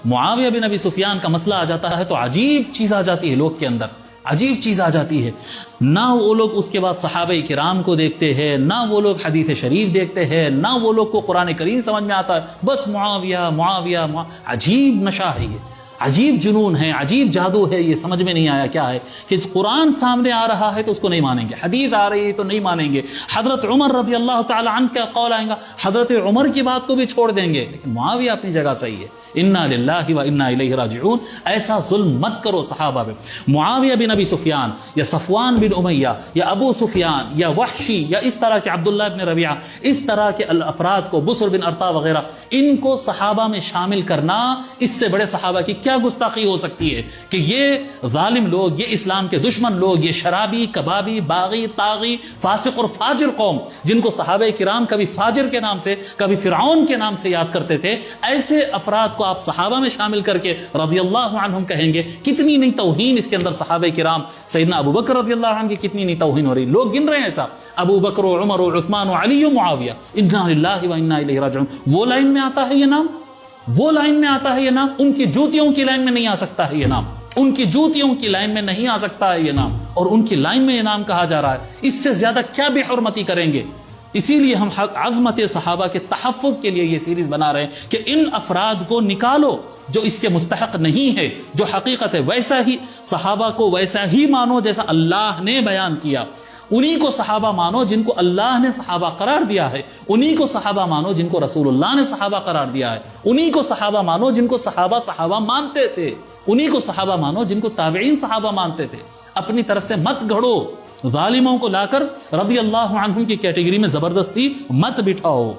معاویہ بن ابی سفیان کا مسئلہ آ جاتا ہے تو عجیب چیز آ جاتی ہے لوگ کے اندر، عجیب چیز آ جاتی ہے. نہ وہ لوگ اس کے بعد صحابہ کرام کو دیکھتے ہیں، نہ وہ لوگ حدیث شریف دیکھتے ہیں، نہ وہ لوگ کو قرآن کریم سمجھ میں آتا ہے، بس معاویہ معاویہ عجیب نشہ ہے یہ، عجیب جنون ہے، عجیب جادو ہے. یہ سمجھ میں نہیں آیا کیا ہے کہ قرآن سامنے آ رہا ہے تو اس کو نہیں مانیں گے، حدیث آ رہی ہے تو نہیں مانیں گے، حضرت عمر رضی اللہ تعالی عنہ کا قول آئے گا حضرت عمر کی بات کو بھی چھوڑ دیں گے. لیکن معاویہ اپنی جگہ صحیح ہے. انا للہ و انا الیہ راجعون. ایسا ظلم مت کرو صحابہ پہ. معاویہ بن ابی سفیان یا صفوان بن امیہ یا ابو سفیان یا وحشی یا اس طرح کے عبداللہ بن ربیعہ، اس طرح کے الافراد کو، بسر بن ارطا وغیرہ، ان کو صحابہ میں شامل کرنا اس سے بڑے صحابہ کی کیا گستاخی ہو سکتی ہے کہ یہ ظالم لوگ، یہ اسلام کے دشمن لوگ، یہ شرابی، کبابی، باغی، طاغی، فاسق اور فاجر قوم، جن کو صحابہ کرام کبھی فاجر کے نام سے، کبھی فرعون کے نام سے یاد کرتے تھے، ایسے افراد کو آپ صحابہ میں شامل کر کے رضی اللہ عنہم کہیں گے. کتنی نہیں توہین اس کے اندر صحابہ کرام، سیدنا ابو بکر رضی اللہ عنہ کی کتنی نہیں توہین ہو رہی. لوگ گن رہے ہیں ایسا، ابو بکر و عمر و عثمان و علی و معاویہ، انا للہ و انا الیہ راجعون. وہ لائن میں آتا ہے یہ نام، وہ لائن میں آتا ہے یہ نام. ان کی جوتیوں کی لائن میں نہیں آ سکتا ہے یہ نام، ان کی جوتیوں کی لائن میں نہیں آ سکتا ہے یہ نام، اور ان کی لائن میں یہ نام کہا جا رہا ہے. اس سے زیادہ کیا بے حرمتی کریں گے؟ اسی لیے ہم عظمت صحابہ کے تحفظ کے لیے یہ سیریز بنا رہے ہیں کہ ان افراد کو نکالو جو اس کے مستحق نہیں ہے. جو حقیقت ہے ویسا ہی صحابہ کو ویسا ہی مانو جیسا اللہ نے بیان کیا. انہی کو صحابہ مانو جن کو اللہ نے صحابہ قرار دیا ہے، انہی کو صحابہ مانو جن کو رسول اللہ نے صحابہ قرار دیا ہے، انہی کو صحابہ مانو جن کو صحابہ مانتے تھے، انہی کو صحابہ مانو جن کو تابعین صحابہ مانتے تھے. اپنی طرف سے مت گھڑو، ظالموں کو لا کر رضی اللہ عنہم کی کیٹیگری میں زبردستی مت بٹھاؤ.